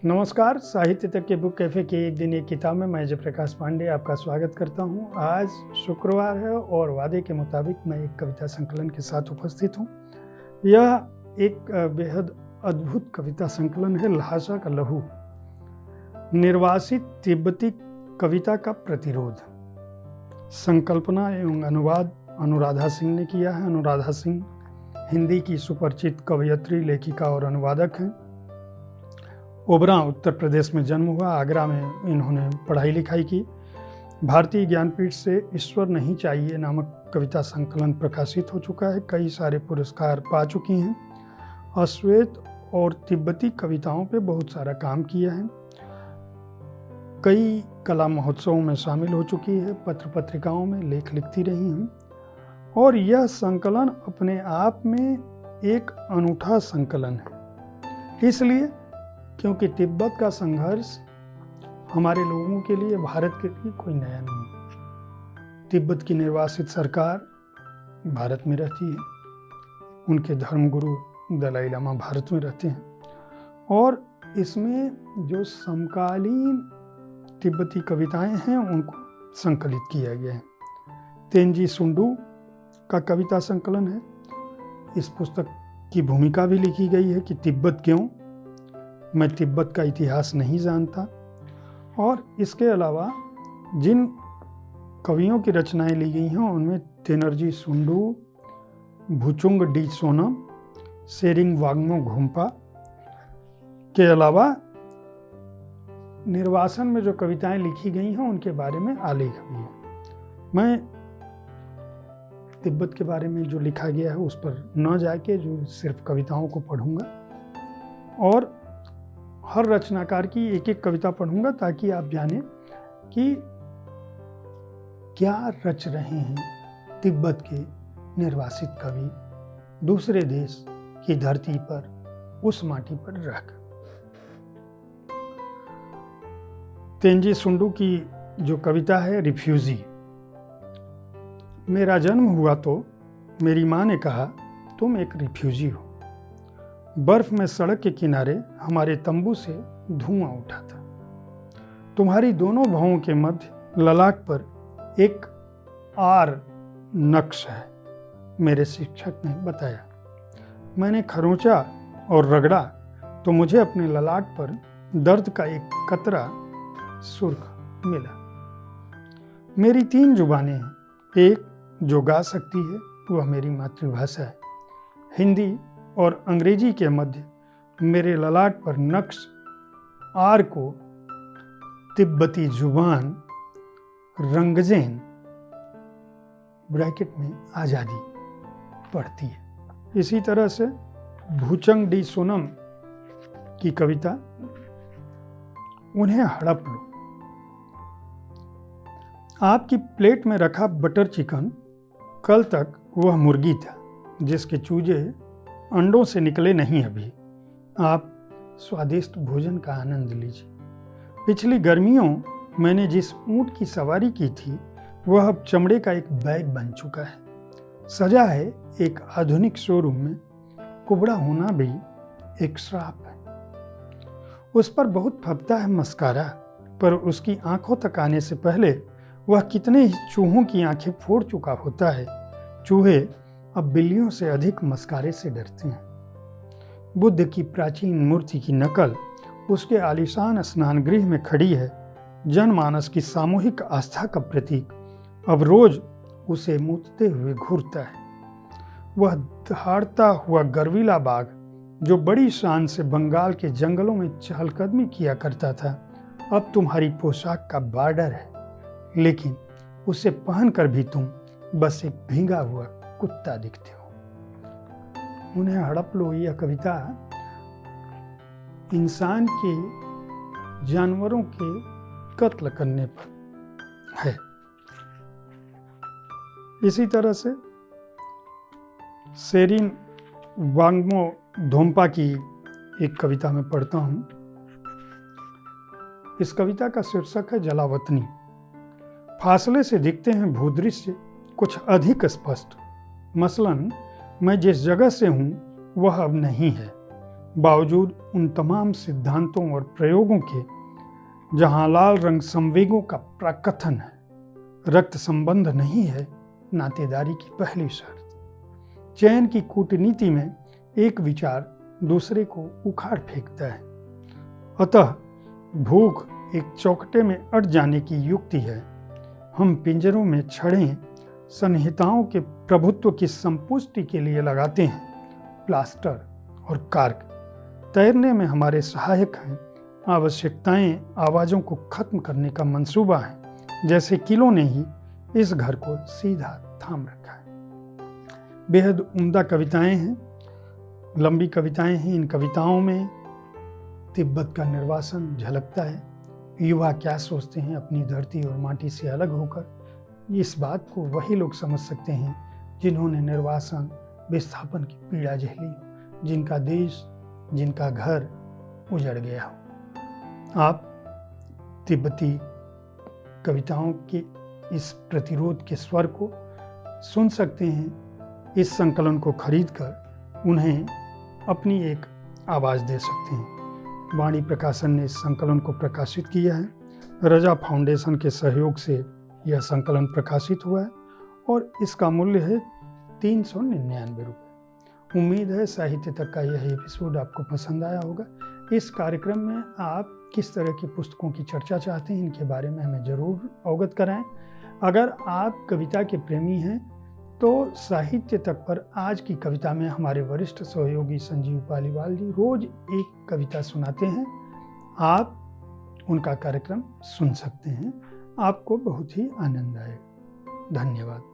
नमस्कार, साहित्य तक के बुक कैफ़े की एक दिन एक किताब में मैं जयप्रकाश पांडे आपका स्वागत करता हूं। आज शुक्रवार है और वादे के मुताबिक मैं एक कविता संकलन के साथ उपस्थित हूं। यह एक बेहद अद्भुत कविता संकलन है, ल्हासा का लहू। निर्वासित तिब्बती कविता का प्रतिरोध। संकल्पना एवं अनुवाद अनुराधा सिंह ने किया है। अनुराधा सिंह हिंदी की सुपरिचित कवयित्री, लेखिका और अनुवादक हैं। ओबरा उत्तर प्रदेश में जन्म हुआ। आगरा में इन्होंने पढ़ाई लिखाई की। भारतीय ज्ञानपीठ से ईश्वर नहीं चाहिए नामक कविता संकलन प्रकाशित हो चुका है। कई सारे पुरस्कार पा चुकी हैं। अश्वेत और तिब्बती कविताओं पे बहुत सारा काम किया है। कई कला महोत्सवों में शामिल हो चुकी है। पत्र पत्रिकाओं में लेख लिखती रही हैं। और यह संकलन अपने आप में एक अनूठा संकलन है, इसलिए क्योंकि तिब्बत का संघर्ष हमारे लोगों के लिए, भारत के लिए कोई नया नहीं। तिब्बत की निर्वासित सरकार भारत में रहती है। उनके धर्मगुरु दलाई लामा भारत में रहते हैं। और इसमें जो समकालीन तिब्बती कविताएं हैं उनको संकलित किया गया है। तेनजी सुंडू का कविता संकलन है। इस पुस्तक की भूमिका भी लिखी गई है कि तिब्बत क्यों, मैं तिब्बत का इतिहास नहीं जानता। और इसके अलावा जिन कवियों की रचनाएं ली गई हैं उनमें तेनजी सुंडू, भुचुंग डी सोनम, सेरिंग वांगमो घुम्पा के अलावा निर्वासन में जो कविताएं लिखी गई हैं उनके बारे में आलेख भी है। मैं तिब्बत के बारे में जो लिखा गया है उस पर न जाके जो सिर्फ कविताओं को पढ़ूंगा और हर रचनाकार की एक एक कविता पढ़ूंगा ताकि आप जानें कि क्या रच रहे हैं तिब्बत के निर्वासित कवि दूसरे देश की धरती पर, उस माटी पर रहकर। तेनजी सुंडू की जो कविता है रिफ्यूजी। मेरा जन्म हुआ तो मेरी माँ ने कहा तुम एक रिफ्यूजी हो। बर्फ में सड़क के किनारे हमारे तंबू से धुआं उठा था। तुम्हारी दोनों भौहों के मध्य ललाट पर एक आर नक्श है, मेरे शिक्षक ने बताया। मैंने खरोंचा और रगड़ा तो मुझे अपने ललाट पर दर्द का एक कतरा सुर्ख मिला। मेरी 3 जुबानें हैं। एक जो गा सकती है वह मेरी मातृभाषा है। हिंदी और अंग्रेजी के मध्य मेरे ललाट पर नक्श आर को तिब्बती जुबान रंगजेन ब्रैकेट में आज़ादी पढ़ती है। इसी तरह से भुचंग डी सोनम की कविता उन्हें हड़प लो। आपकी प्लेट में रखा बटर चिकन कल तक वह मुर्गी था जिसके चूजे अंडों से निकले नहीं। अभी आप स्वादिष्ट भोजन का आनंद लीजिए। पिछली गर्मियों मैंने जिस ऊंट की सवारी की थी वह अब चमड़े का एक बैग बन चुका है। सजा है एक आधुनिक शोरूम में। कुबड़ा होना भी एक श्राप है। उस पर बहुत फबता है मस्कारा, पर उसकी आंखों तक आने से पहले वह कितने ही चूहों की आंखें फोड़ चुका होता है। चूहे अब बिल्लियों से अधिक मस्कारे से डरते हैं। बुद्ध की प्राचीन मूर्ति की नकल उसके आलीशान स्नान गृह में खड़ी है। जनमानस की सामूहिक आस्था का प्रतीक अब रोज उसे मूतते हुए घूरता है। वह दहाड़ता हुआ गर्वीला बाघ जो बड़ी शान से बंगाल के जंगलों में चहलकदमी किया करता था, अब तुम्हारी पोशाक का बॉर्डर है। लेकिन उसे पहनकर भी तुम बस एक भीगा हुआ कुत्ता दिखते हो। उन्हें हड़प लो यह कविता इंसान के जानवरों के कत्ल करने पर है। इसी तरह से सेरिन वांगमो घुम्पा की एक कविता में पढ़ता हूं। इस कविता का शीर्षक है जलावतनी। फासले से दिखते हैं भूदृश्य कुछ अधिक स्पष्ट। मसलन मैं जिस जगह से हूँ वह अब नहीं है। बावजूद उन तमाम सिद्धांतों और प्रयोगों के जहाँ लाल रंग संवेगों का प्रकथन है, रक्त संबंध नहीं है नातेदारी की पहली शर्त। चयन की कूटनीति में एक विचार दूसरे को उखाड़ फेंकता है। अतः भूख एक चौखटे में अट जाने की युक्ति है। हम पिंजरों में छड़ें संहिताओं के प्रभुत्व की संपुष्टि के लिए लगाते हैं। प्लास्टर और कार्क तैरने में हमारे सहायक हैं। आवश्यकताएं आवाज़ों को खत्म करने का मंसूबा है। जैसे किलों ने ही इस घर को सीधा थाम रखा है। बेहद उम्दा कविताएं हैं, लंबी कविताएं हैं। इन कविताओं में तिब्बत का निर्वासन झलकता है। युवा क्या सोचते हैं अपनी धरती और माटी से अलग होकर, इस बात को वही लोग समझ सकते हैं जिन्होंने निर्वासन विस्थापन की पीड़ा झेली, जिनका देश, जिनका घर उजड़ गया हो। आप तिब्बती कविताओं के इस प्रतिरोध के स्वर को सुन सकते हैं। इस संकलन को खरीदकर उन्हें अपनी एक आवाज़ दे सकते हैं। वाणी प्रकाशन ने इस संकलन को प्रकाशित किया है। रजा फाउंडेशन के सहयोग से यह संकलन प्रकाशित हुआ है और इसका मूल्य है 399 रुपये। उम्मीद है साहित्य तक का यह एपिसोड आपको पसंद आया होगा। इस कार्यक्रम में आप किस तरह की पुस्तकों की चर्चा चाहते हैं, इनके बारे में हमें ज़रूर अवगत कराएं। अगर आप कविता के प्रेमी हैं तो साहित्य तक पर आज की कविता में हमारे वरिष्ठ सहयोगी संजीव पालीवाल जी रोज एक कविता सुनाते हैं। आप उनका कार्यक्रम सुन सकते हैं। आपको बहुत ही आनंद आएगा। धन्यवाद।